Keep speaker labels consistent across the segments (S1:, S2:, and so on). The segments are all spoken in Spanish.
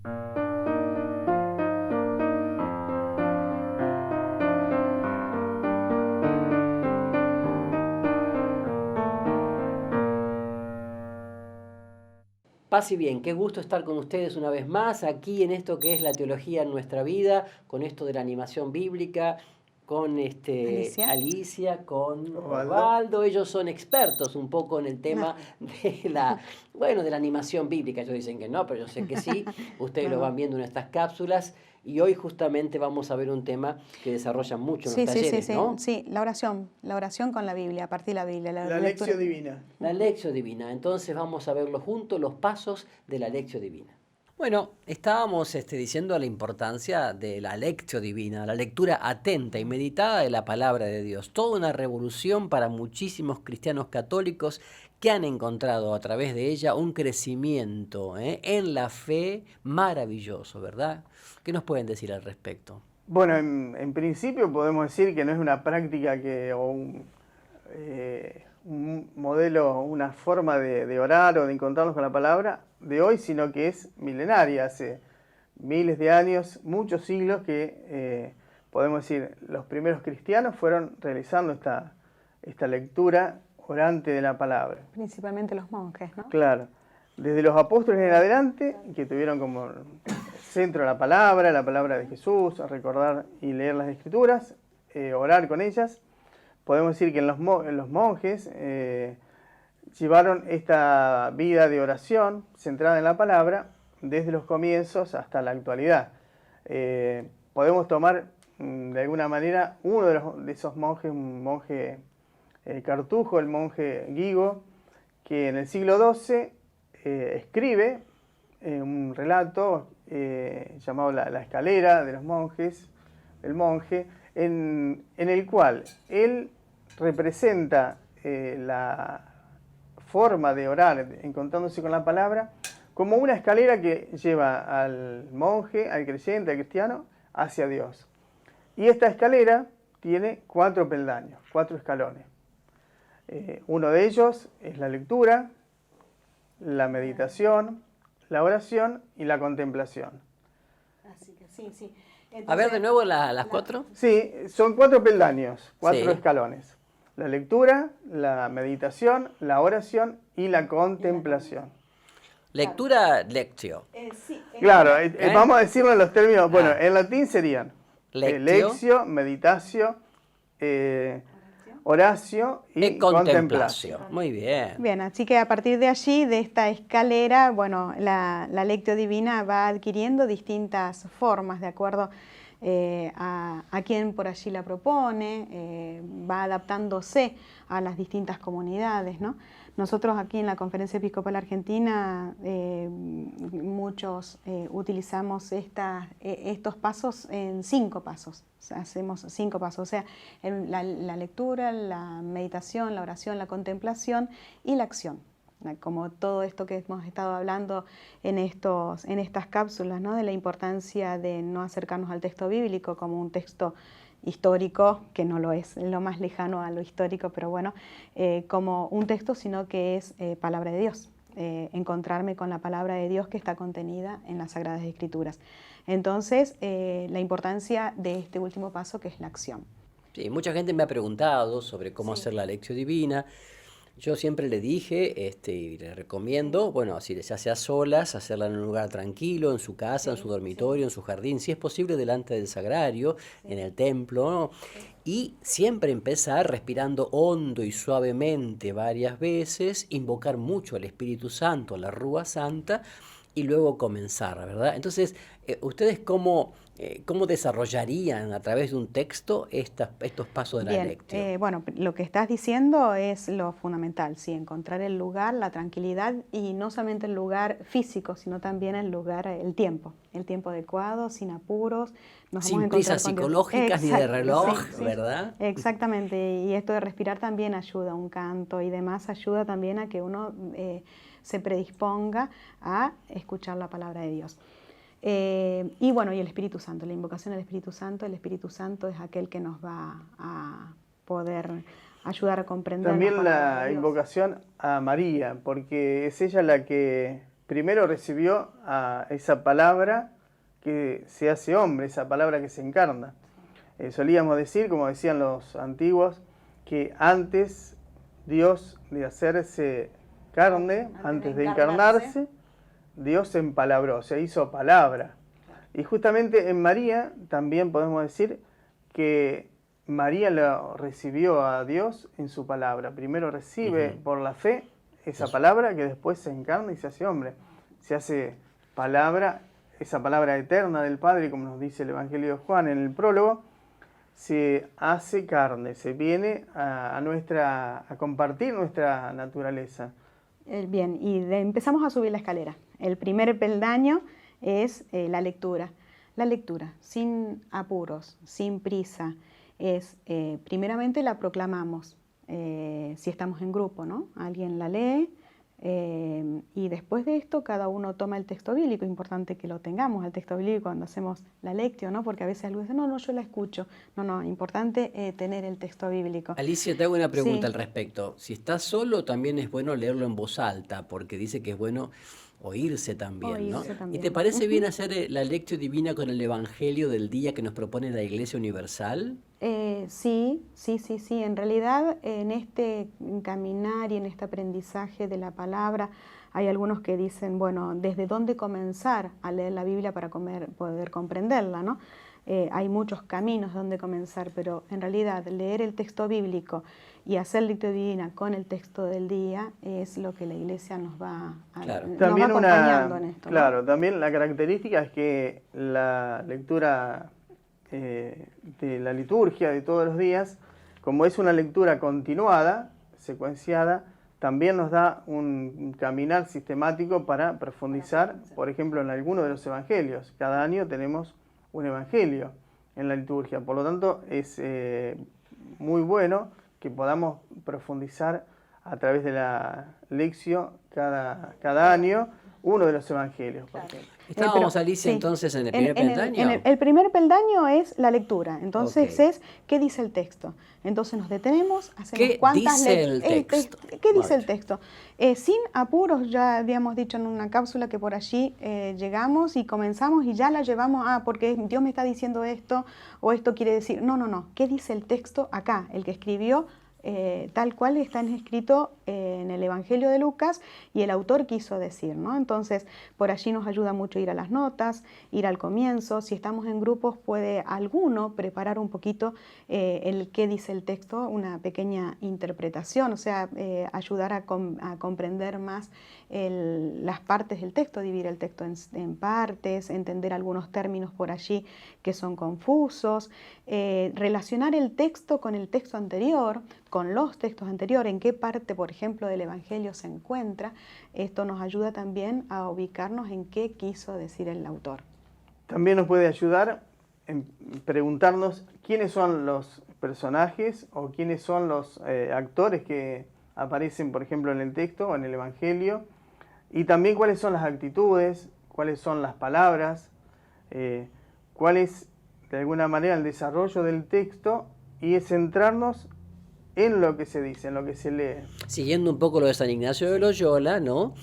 S1: Paz y bien, qué gusto estar con ustedes una vez más aquí en esto que es la teología en nuestra vida, con esto de la animación bíblica, con Alicia, con Osvaldo. Ellos son expertos un poco en el tema de de la animación bíblica. Ellos dicen que no, pero yo sé que sí. Ustedes lo van viendo en estas cápsulas. Y hoy justamente vamos a ver un tema que desarrollan mucho en los talleres, ¿no?
S2: Sí, la oración con la Biblia, a partir de la Biblia.
S3: La lección divina.
S1: La lección divina. Entonces vamos a verlo juntos, los pasos de la lección divina. Bueno, estábamos diciendo la importancia de la lectio divina, la lectura atenta y meditada de la palabra de Dios. Toda una revolución para muchísimos cristianos católicos que han encontrado a través de ella un crecimiento en la fe maravilloso, ¿verdad? ¿Qué nos pueden decir al respecto?
S3: Bueno, en principio podemos decir que no es una práctica un modelo, una forma de orar o de encontrarnos con la palabra de hoy, sino que es milenaria, hace miles de años, muchos siglos que podemos decir los primeros cristianos fueron realizando esta lectura orante de la palabra.
S2: Principalmente los monjes, ¿no?
S3: Claro, desde los apóstoles en adelante, que tuvieron como centro la palabra de Jesús, recordar y leer las escrituras, orar con ellas. Podemos decir que los monjes llevaron esta vida de oración centrada en la palabra desde los comienzos hasta la actualidad. Podemos tomar de alguna manera uno de esos monjes, un monje Cartujo, el monje Guigo, que en el siglo XII escribe un relato llamado la escalera de los monjes, del monje, en el cual él representa la forma de orar encontrándose con la palabra como una escalera que lleva al monje, al creyente, al cristiano, hacia Dios. Y esta escalera tiene 4 peldaños, 4 escalones. Uno de ellos es la lectura, la meditación, la oración y la contemplación.
S2: Así que sí. Entonces,
S1: a ver de nuevo las 4.
S3: Sí, son 4 peldaños, 4 escalones. La lectura, la meditación, la oración y la contemplación.
S1: Lectura, lectio.
S3: Claro, vamos a decirlo en los términos, bueno, en latín serían lectio, meditatio, oratio y contemplación.
S1: Muy bien.
S2: Bien, así que a partir de allí, de esta escalera, bueno, la lectio divina va adquiriendo distintas formas de acuerdo a quien por allí la propone, va adaptándose a las distintas comunidades, ¿no? Nosotros aquí en la Conferencia Episcopal Argentina muchos utilizamos estos pasos en 5 pasos, o sea, hacemos 5 pasos, o sea, la lectura, la meditación, la oración, la contemplación y la acción. Como todo esto que hemos estado hablando en estas cápsulas, ¿no? De la importancia de no acercarnos al texto bíblico como un texto histórico, que no lo es, lo más lejano a lo histórico, pero bueno, como un texto, sino que es palabra de Dios, encontrarme con la palabra de Dios que está contenida en las Sagradas Escrituras. Entonces, la importancia de este último paso, que es la acción.
S1: Sí, mucha gente me ha preguntado sobre cómo hacer la lección divina. Yo siempre le dije y le recomiendo, bueno, si se hace a solas, hacerla en un lugar tranquilo, en su casa, en su dormitorio, en su jardín, si es posible delante del sagrario, en el templo, ¿no? Y siempre empezar respirando hondo y suavemente varias veces, invocar mucho al Espíritu Santo, la Rúa Santa, y luego comenzar, ¿verdad? Entonces, ¿ustedes cómo desarrollarían a través de un texto estos pasos de la lectio?
S2: Bueno, lo que estás diciendo es lo fundamental, sí, encontrar el lugar, la tranquilidad, y no solamente el lugar físico, sino también el lugar, el tiempo adecuado, sin apuros.
S1: Sin prisas psicológicas ni de reloj,
S2: sí,
S1: ¿verdad?
S2: Exactamente, y esto de respirar también ayuda, un canto y demás ayuda también a que uno se predisponga a escuchar la palabra de Dios. Y bueno, y el Espíritu Santo, la invocación al Espíritu Santo. El Espíritu Santo es aquel que nos va a poder ayudar a comprender.
S3: También la invocación a María, porque es ella la que primero recibió a esa palabra que se hace hombre, esa palabra que se encarna. Solíamos decir, como decían los antiguos, que antes Dios de hacerse carne, antes de encarnarse, Dios se empalabró, se hizo palabra. Y justamente en María también podemos decir que María lo recibió a Dios en su palabra. Primero recibe por la fe esa palabra que después se encarna y se hace hombre. Se hace palabra, esa palabra eterna del Padre, como nos dice el Evangelio de Juan en el prólogo, se hace carne, se viene a compartir nuestra naturaleza.
S2: Bien, y empezamos a subir la escalera. El primer peldaño es la lectura. La lectura, sin apuros, sin prisa, es primeramente la proclamamos, si estamos en grupo, ¿no? Alguien la lee y después de esto cada uno toma el texto bíblico. Es importante que lo tengamos, el texto bíblico, cuando hacemos la lectio, ¿no? Porque a veces alguien dice, no, yo la escucho. No, importante tener el texto bíblico.
S1: Alicia, te hago una pregunta
S2: Sí.
S1: al respecto. Si estás solo, también es bueno leerlo en voz alta, porque dice que es bueno oírse también, ¿no?
S2: Oírse también.
S1: ¿Y te parece bien hacer la lectio divina con el Evangelio del día que nos propone la Iglesia Universal?
S2: Sí. En realidad, en este caminar y en este aprendizaje de la palabra, hay algunos que dicen, bueno, ¿desde dónde comenzar a leer la Biblia para poder comprenderla, ¿no? Hay muchos caminos donde comenzar, pero en realidad leer el texto bíblico y hacer lectio divina con el texto del día es lo que la Iglesia nos va acompañando en esto, ¿no?
S3: Claro, también la característica es que la lectura de la liturgia de todos los días, como es una lectura continuada, secuenciada, también nos da un caminar sistemático para profundizar, por ejemplo, en alguno de los evangelios. Cada año tenemos un evangelio en la liturgia, por lo tanto es muy bueno que podamos profundizar a través de la lección cada año uno de los evangelios, por ejemplo.
S1: Estábamos, Alicia,
S2: sí.
S1: entonces en el primer peldaño.
S2: El primer peldaño es la lectura, entonces
S1: Ok.
S2: es ¿qué dice el texto? Entonces nos detenemos, hacemos
S1: ¿Qué dice el texto?
S2: ¿Qué dice el
S1: Right.
S2: texto? Sin apuros, ya habíamos dicho en una cápsula que por allí llegamos y comenzamos y ya la llevamos, porque Dios me está diciendo esto o esto quiere decir, no, ¿qué dice el texto acá? El que escribió tal cual está escrito en el Evangelio de Lucas y el autor quiso decir, ¿no? Entonces, por allí nos ayuda mucho ir a las notas, ir al comienzo. Si estamos en grupos, puede alguno preparar un poquito el qué dice el texto, una pequeña interpretación, o sea, ayudar a comprender más las partes del texto, dividir el texto en partes, entender algunos términos por allí que son confusos, relacionar el texto con el texto anterior, con los textos anteriores, en qué parte, por ejemplo, del Evangelio se encuentra. Esto nos ayuda también a ubicarnos en qué quiso decir el autor.
S3: También nos puede ayudar en preguntarnos quiénes son los personajes o quiénes son los actores que aparecen, por ejemplo, en el texto o en el Evangelio, y también cuáles son las actitudes, cuáles son las palabras, cuál es, de alguna manera, el desarrollo del texto, y es centrarnos en lo que se dice, en lo que se lee.
S1: Siguiendo un poco lo de San Ignacio de Loyola, ¿no?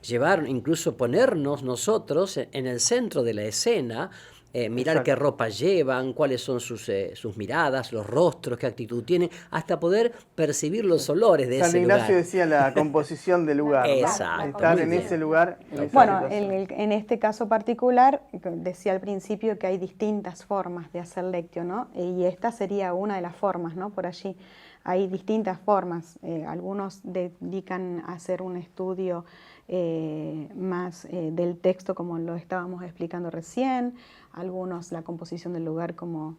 S1: Llevar, incluso ponernos nosotros en el centro de la escena, mirar
S3: Exacto.
S1: qué ropa llevan, cuáles son sus miradas, los rostros, qué actitud tienen, hasta poder percibir los olores de
S3: San
S1: ese
S3: Ignacio
S1: lugar.
S3: decía la composición del lugar, ¿no?
S1: Exacto,
S3: Estar
S1: muy
S3: en
S1: bien.
S3: ese lugar, en esa
S2: Bueno,
S3: situación.
S2: en este caso particular, decía al principio que hay distintas formas de hacer lectio, ¿no? Y esta sería una de las formas, ¿no? Por allí hay distintas formas. Algunos dedican a hacer un estudio más del texto, como lo estábamos explicando recién. Algunos la composición del lugar, como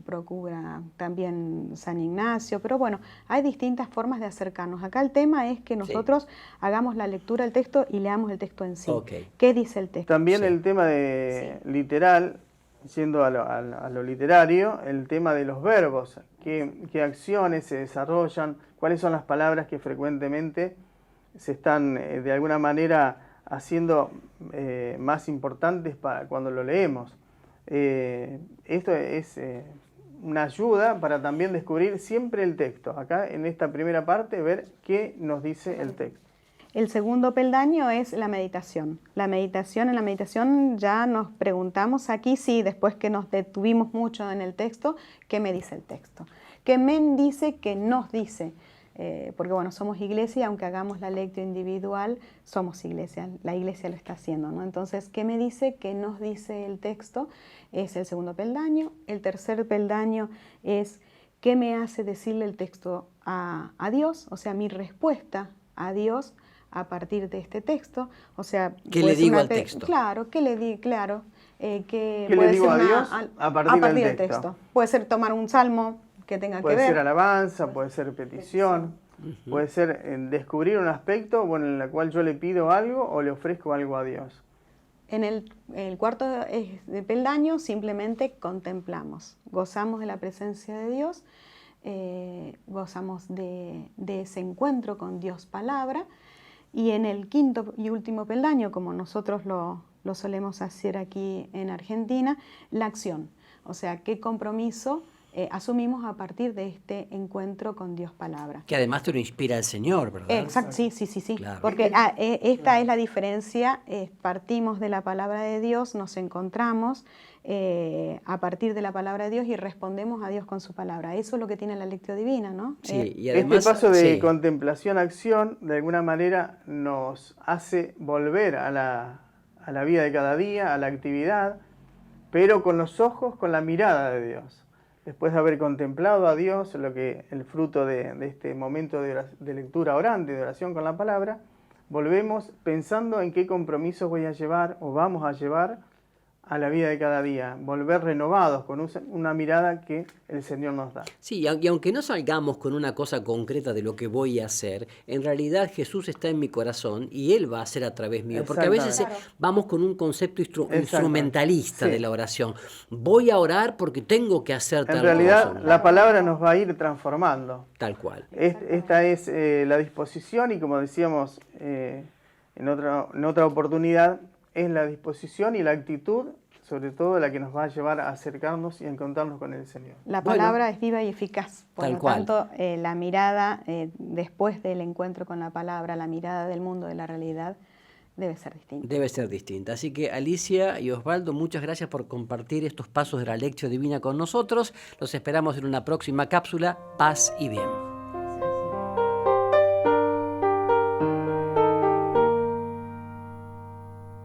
S2: procura también San Ignacio. Pero bueno, hay distintas formas de acercarnos. Acá el tema es que nosotros hagamos la lectura del texto y leamos el texto en sí.
S1: Ok.
S2: ¿Qué dice el texto?
S3: También
S1: Sí.
S3: el tema de literal, yendo a lo literario, el tema de los verbos, qué acciones se desarrollan, cuáles son las palabras que frecuentemente se están de alguna manera haciendo más importantes para cuando lo leemos. Esto es una ayuda para también descubrir siempre el texto. Acá en esta primera parte ver qué nos dice el texto.
S2: El segundo peldaño es la meditación. En la meditación ya nos preguntamos aquí, sí, después que nos detuvimos mucho en el texto, ¿qué me dice el texto? ¿Qué me dice? ¿Qué nos dice? Porque bueno, somos iglesia, aunque hagamos la lectio individual, somos iglesia, la iglesia lo está haciendo, ¿no? Entonces, ¿qué me dice? ¿Qué nos dice el texto? Es el segundo peldaño. El tercer peldaño es ¿qué me hace decirle el texto a Dios? O sea, mi respuesta a Dios a partir de este texto. O sea,
S3: ¿qué le digo al texto?
S2: Claro, ¿qué le digo? Claro.
S3: ¿Qué le digo a Dios a partir del texto?
S2: Puede ser tomar un salmo que tenga que ver.
S3: Puede ser alabanza, puede ser petición, puede ser descubrir un aspecto en el cual yo le pido algo o le ofrezco algo a Dios.
S2: En el cuarto de peldaño simplemente contemplamos, gozamos de la presencia de Dios, gozamos de ese encuentro con Dios palabra, y en el quinto y último peldaño, como nosotros lo solemos hacer aquí en Argentina, la acción. O sea, qué compromiso asumimos a partir de este encuentro con Dios palabra.
S1: Que además te lo inspira el Señor, ¿verdad?
S2: Exacto, sí.
S1: Claro.
S2: Porque esta es la diferencia, partimos de la palabra de Dios, nos encontramos a partir de la palabra de Dios y respondemos a Dios con su palabra. Eso es lo que tiene la lectio divina, ¿no?
S1: Sí, y además,
S3: este paso de contemplación a acción, de alguna manera, nos hace volver a la vida de cada día, a la actividad, pero con los ojos, con la mirada de Dios. Después de haber contemplado a Dios, el fruto de este momento de lectura orante, de oración con la palabra, volvemos pensando en qué compromisos voy a llevar o vamos a llevar a la vida de cada día, volver renovados con una mirada que el Señor nos da.
S1: Sí, y aunque no salgamos con una cosa concreta de lo que voy a hacer, en realidad Jesús está en mi corazón y Él va a hacer a través mío, porque a veces vamos con un concepto instrumentalista de la oración. Voy a orar porque tengo que hacer tal cosa. En realidad
S3: la palabra nos va a ir transformando.
S1: Tal cual.
S3: Esta es la disposición y, como decíamos en otra oportunidad, es la disposición y la actitud, sobre todo la que nos va a llevar a acercarnos y a encontrarnos con el Señor.
S2: La palabra es viva y eficaz, por lo tanto la mirada después del encuentro con la palabra, la mirada del mundo, de la realidad, debe ser distinta.
S1: Debe ser distinta. Así que Alicia y Osvaldo, muchas gracias por compartir estos pasos de la Lectio Divina con nosotros. Los esperamos en una próxima cápsula. Paz y bien.